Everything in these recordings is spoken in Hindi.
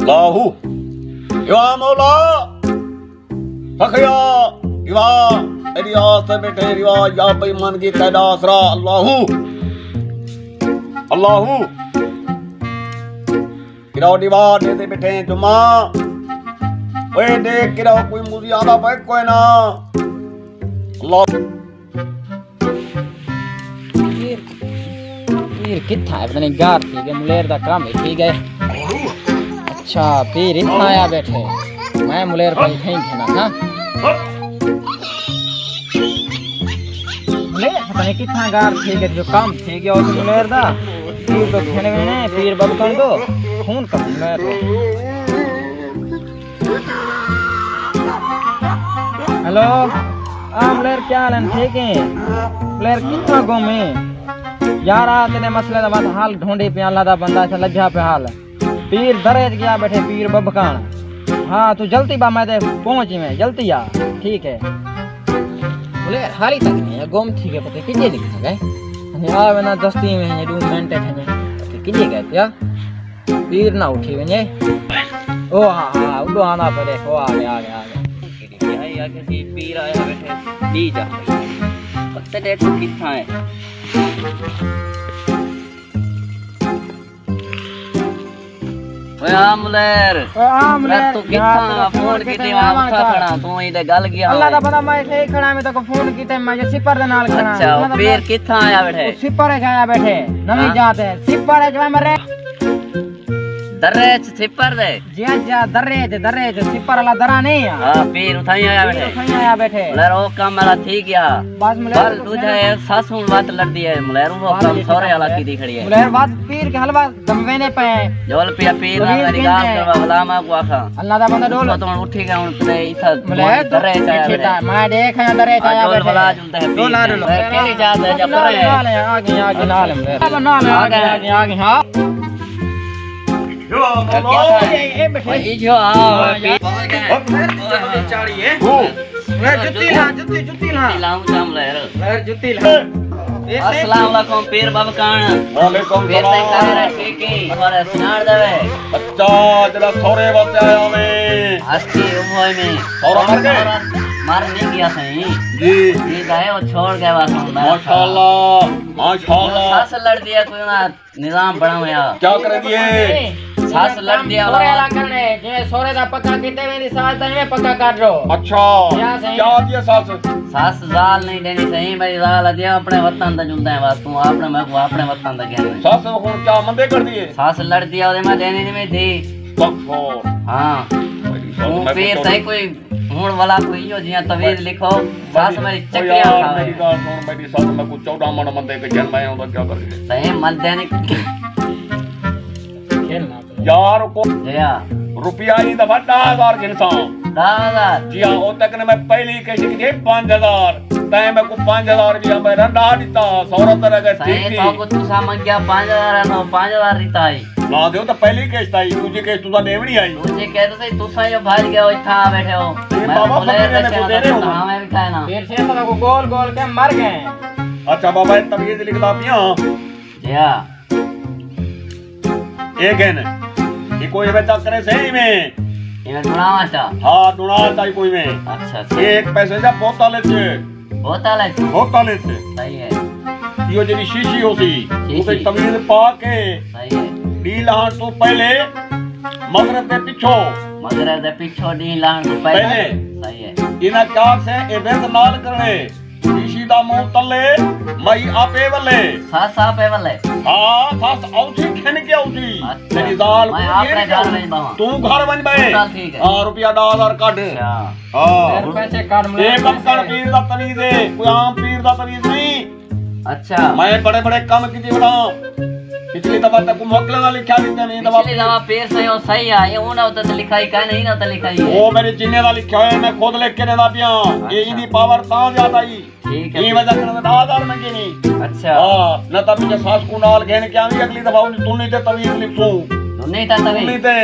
Allahu या मौला फखया या तेरी आस से बैठे रिवा या बेईमान की कैदा आसरा अल्लाहू अल्लाहू किराओ दीवार दे बैठे जुमा ओए देख किराओ कोई मुझे आदा बैठ कोई ना अल्लाह पीर कितना है पता नहीं गार ठीक है मुलेर दा काम है ठीक है। अच्छा पीर इतना आया बैठे मैं मुलेर पर कहीं खेना ना मुलेर पता नहीं कितना गार ठीक है जो काम ठीक है उस मुलेर दा पीर तो खेने में नहीं पीर बब कर दो खून कर मुलेर हेलो मुलेर क्या हाल है ठीक है मुलेर कितना घूमे यार तेरे मसले दा बात हाल ढूंढी पे अल्लाह दा बंदा से लज्जा पे हाल पीर दरेज गया बैठे पीर बबकान। हाँ तू जल्दी बा मैं पहुंची मैं जल्दी आ ठीक है बोले हाली तक नहीं है गोम ठीक है पता किजे लिखा गए आ ना दस्ती में ये 2 मिनट है किजे गए या पीर ना उठी वे ओ हां उडो आना पे देखो आ गया या किसी पीर आया बैठे दी जा पत्ते देखो कितना है मुलेर तू कितना फोन कीते उठा खड़ा तू इधर गल गया अल्लाह दा बंदा मैं सही खड़ा मैं तो फोन कीते मैं जो सिपर दे नाल खड़ा। अच्छा पीर किथा आया बैठे सिपर है आया बैठे नवी जात है सिपर है जो मरे दरेच सिपर दे जी जा दरेच सिपर वाला दरा नहीं है। हां पीर उठाई आया बैठे मुलेर ओ काम वाला ठीक गया बस मुलेर तुझे सासू बात लड़दी है मुलेर वो काम सोरे वाला की दी खड़ी है मुलेर बात पीर के हलवा दमवेने पे जोल पिया पीर ना मेरी गाल करवा भलामा को आखा अल्लाह दा बंदा डोल तो उठी गया उन पे इथा मुलेर दरेच आया मैं देख है दरेच आया बैठे डोल वाला जुलता है डोल केरी जात है जब पर है आगे नाल मुलेर नाल आगे हां जो चाड़ी है जुत्ती ला लाऊं सामलेर जुत्ती ला अस्सलाम वालेकुम पीर बबकान वालेकुम सलाम पीर ठीक है और सुनार देवे अच्छा जरा थोड़े वक्त आया मैं हस्ती उमोय में और मर नहीं गया सही जी गए और छोड़ गए बस माशाल्लाह सास लड़ दिया कोई ना निजाम बना हुआ क्या कर दिए सास लड़ दिया सोरे वाला करने जे सोरे दा पक्का कीते वेंदी सास दा में पक्का कर रो। अच्छा क्या दिया सास जाल नहीं देनी सही भाई जाल दिया अपने वतन दा जुंदा है बस तू अपने मैं को अपने वतन दा गया सास को क्या मंदे कर दिए सास लड़ दिया ओदे में देनी नहीं थी हां तू फिर सही कोई हुन वाला कोई यो जिया तवीज लिखो सास मेरी चक्रिया खावे मेरी गाल सुन मेरी सास में को 14 मन मंदे के जन्म है ओदा क्या कर सही मत देने खेलना यार को जया रुपया ही दफा 10,000 गिनसा 10,000 जी हां ओ तक ने मैं पहली कैसे की 5,000 तय मैं को 5,000 भी मैं रंडा दिता सौरत तरह के ठीक थी तो को तू सामान क्या 5,000 है ना 5,000 रिता आई ना दे तो पहली केस आई दूसरी केस तू देवड़ी आई तुझे कह तो सही तू सायो भाग गया इथा बैठे हो मैं बाबा ने दे रहे हूं हां मैं भी कहना फिर से तो को गोल गोल के मर गए। अच्छा बाबा तमीज लिखदा पिया जया एक है ना ये कोई बच्चा करे सही में ये डुनावा सा हां डुनाता कोई में अच्छा एक पैसे जा बोतल लेते सही है यो जेडी शीशी होसी उसे तमीज पा के सही है डी लान तो पहले मगरब दे पिछो डी लान तो पहले सही है इना चार से ए बेद नाल करने शीशी दा मुंह तले मई आपे वले सास आपे वले हां सास औसी खन के औसी तेरी दाल मैं आपने घर में बावा तू घर बन बे हां रुपया 10,000 काट हां पैसे काट ले कम कर पीर दा तमीज है कोई आम पीर दा तमीज नहीं। अच्छा मैं बड़े बड़े काम कीती बड़ा पिछली दफा तक मोकला ना लिखा देते नहीं दफा पिछली दफा पेर से हो सही है ये उना उत लिखाई का नहीं ना लिखाई है वो मेरे जिन्ने दा लिखा है मैं खुद लिख के देदा पिया ये इदी पावर ता ज्यादा ही ठीक है ये वजह से 10,000 मंगे नहीं। अच्छा हां न तब मुझे सास को नाल घेन के आवी अगली दफा तू नहीं ते तवीज लिखूं नहीं था तवीज नहीं ते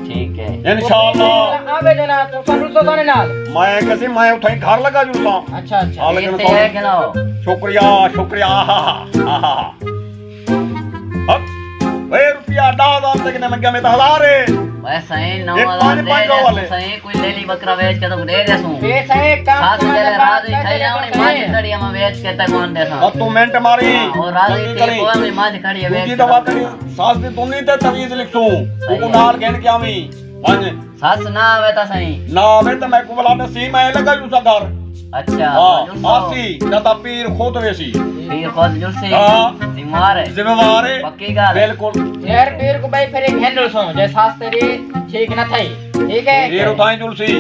ठीक है इंशाल्लाह आवे जना तो सनु तो जाने नाल मैं कैसे मैं उठाई घर लगा जुलता। अच्छा लेकिन है के ना शुक्रिया वे रुपया 10,000 तक ने मंगया में तो 1000 है वैसे ही एक 9,000 दे पाँच वाले। दे सही कोई लेली बकरा बेच के तो दे देसू ये सही काम सास तुम्हारे जले बात रात ही खाई जावनी माछ खड़ी हम बेच के तक कौन देसा और तू मिनट मारी और रात चंगी ही करी। कोई माछ खड़ी है बेच दूजी के दवा तो करी देसा। सास दी तुनी ते तवीज लिखूं सही तू है। नाल घेन के आवी वंज सास ना आवे ता सही ना आवे तो मैं को बुला दे सी मैं लगा यूं सा घर अच्छा हां आसी जदा पीर खोत वेसी फिर खुद जुलसी हाँ। जिम्मेवार है जिम्मेवार है पक्की गाल है। बिल्कुल यार पीर को भाई फिर एक हैंडल सो जे सास तेरी ठीक न थई ठीक है ये उठाई जुलसी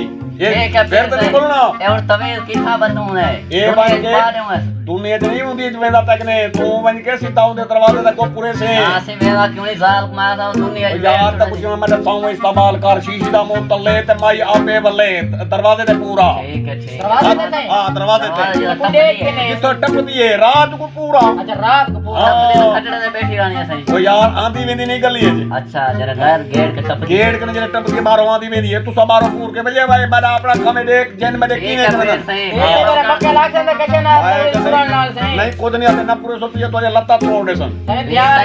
ये ठीक है फिर तो नहीं बोलना ए और तवे किथा बंदू है ए भाई के बाद में दुनिया च नहीं होंदी जवेदा तक ने तू वन के सीता उनके दरवाजे तक को पूरे से हां से मेरा क्यों नहीं जाल मारदा दुनिया ओ यार तक कुछ मैं बताऊं इस्तेमाल कर शीशी दा मुंह तले ते माई आपे बल्ले दरवाजे ते पूरा ठीक है ठीक दरवाजे पे नहीं हां दरवाजे ते को देख के नहीं जितो टपदी है रात को पूरा अच्छा रात को पूरा हाँ। खटड़े में बैठी रहनी है सही ओ यार आंधी वेंदी नहीं गली है जी अच्छा जरा घर गेट के टप गेट कने जरे टप के बारो आंधी वेंदी है तू सब बारो पूर के बजे भाई बड़ा अपना खमे देख जन में देख ठीक की है फिर नहीं सही ये मेरा पक्का लाग से कचे ना पुरान नाल से नहीं कुछ नहीं आते ना पूरे सो पिए तो ये लत्ता तोड़ दे सन सही ध्यान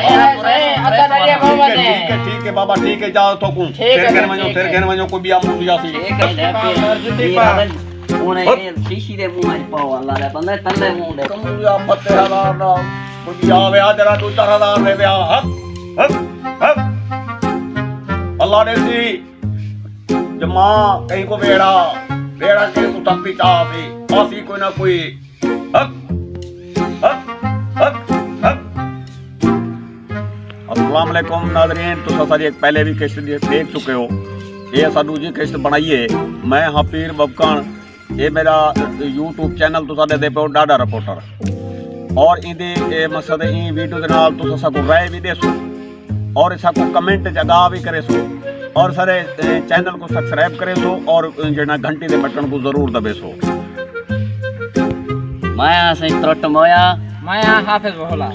है अच्छा दरिया मोहम्मद है ठीक है बाबा ठीक है जाओ तो कौन ठीक है, फिर घर में ठीक फिर है। घर में कोई बिया मुंडिया सी ठीक है उन्हें शीशी दे मुंह में पाओ अल्लाह रे बंदे तले मुंह दे तुम या फते हजार ना कोई आवे आ जरा 2-4 दे बिया हक अल्लाह ने सी जमा कहीं को बेड़ा बेड़ा के को तंपी चापी आसी कोई ना कोई हक हक हक हक अस्सलाम वालेकुम नाज़रीन तो सारी एक पहले भी किस्त देख चुके हो ये असा दूजी किस्त बनाइए मैं हफीर बबकान ये मेरा यूट्यूब चैनल तो साडे दे पे डाडा रिपोर्टर और इंदे मकसद ई वीडियो दे नाल तुस असा को राय भी देसो और इसा को कमेंट जगह भी करे सो और सारे चैनल को सब्सक्राइब करे सो और जेना घंटी दे बटन को जरूर दबे सो मैं सही त्रुट मोया मैं हाफिज बोला